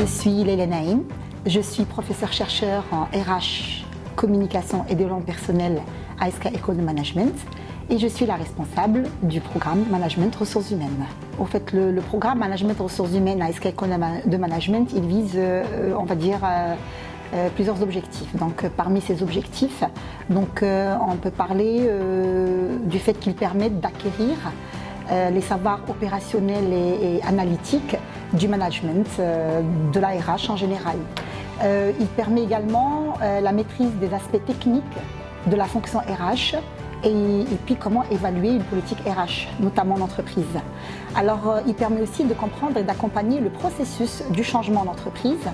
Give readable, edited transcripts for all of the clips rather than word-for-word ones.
Je suis Leila Naïm, je suis professeur-chercheur en RH, communication et développement personnel à SK École de Management et je suis la responsable du programme Management Ressources Humaines. Au fait, le programme Management Ressources Humaines à SK École de Management, il vise, on va dire, plusieurs objectifs. Donc, parmi ces objectifs, on peut parler du fait qu'ils permettent d'acquérir les savoirs opérationnels et analytiques du management, de la RH en général. Il permet également la maîtrise des aspects techniques de la fonction RH et puis comment évaluer une politique RH, notamment en entreprise. Alors, il permet aussi de comprendre et d'accompagner le processus du changement d'entreprise.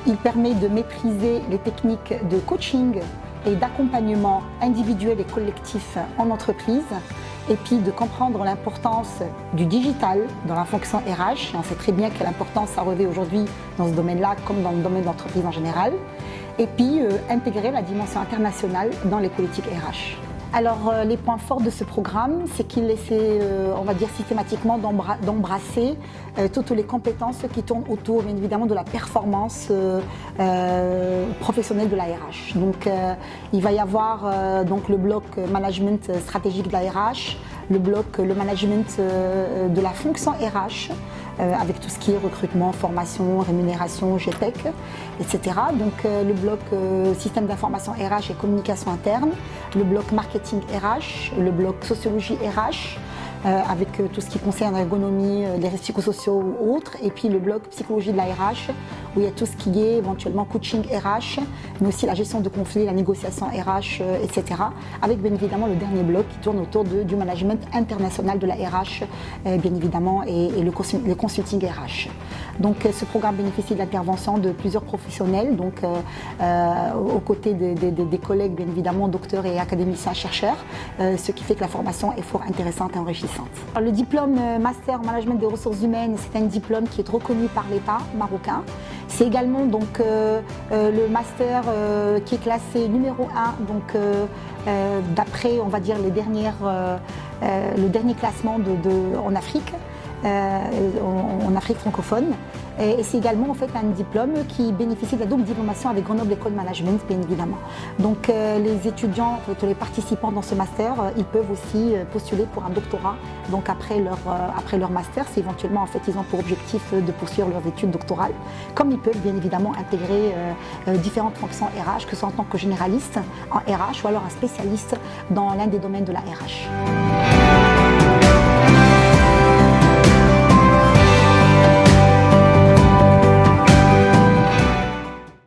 Il permet de maîtriser les techniques de coaching et d'accompagnement individuel et collectif en entreprise, et puis de comprendre l'importance du digital dans la fonction RH. Et on sait très bien quelle importance ça revêt aujourd'hui dans ce domaine-là, comme dans le domaine de l'entreprise en général. Et puis intégrer la dimension internationale dans les politiques RH. Alors les points forts de ce programme, c'est qu'il essaie, on va dire systématiquement, d'embrasser toutes les compétences qui tournent autour, bien évidemment, de la performance professionnelle de la RH. Donc il va y avoir donc le bloc management stratégique de la RH, le bloc le management de la fonction RH, avec tout ce qui est recrutement, formation, rémunération, GPEC, etc. Donc le bloc système d'information RH et communication interne, le bloc marketing RH, le bloc sociologie RH, avec tout ce qui concerne l'ergonomie, les risques psychosociaux ou autres, et puis le bloc psychologie de la RH, où il y a tout ce qui est éventuellement coaching RH, mais aussi la gestion de conflits, la négociation RH, etc. Avec bien évidemment le dernier bloc qui tourne autour du management international de la RH, bien évidemment, et le consulting RH. Donc ce programme bénéficie de l'intervention de plusieurs professionnels, donc aux côtés des collègues, bien évidemment, docteurs et académiciens chercheurs, ce qui fait que la formation est fort intéressante et enrichissante. Alors, le diplôme Master en Management des Ressources Humaines, c'est un diplôme qui est reconnu par l'État marocain. C'est également donc, le master qui est classé numéro 1, donc d'après, on va dire, le dernier classement en Afrique. En Afrique francophone. Et c'est également en fait un diplôme qui bénéficie de la double diplomation avec Grenoble École Management, bien évidemment. Donc les étudiants, en fait, les participants dans ce master, ils peuvent aussi postuler pour un doctorat. Donc après leur master, si éventuellement en fait ils ont pour objectif de poursuivre leurs études doctorales, comme ils peuvent bien évidemment intégrer différentes fonctions RH, que ce soit en tant que généraliste en RH ou alors un spécialiste dans l'un des domaines de la RH.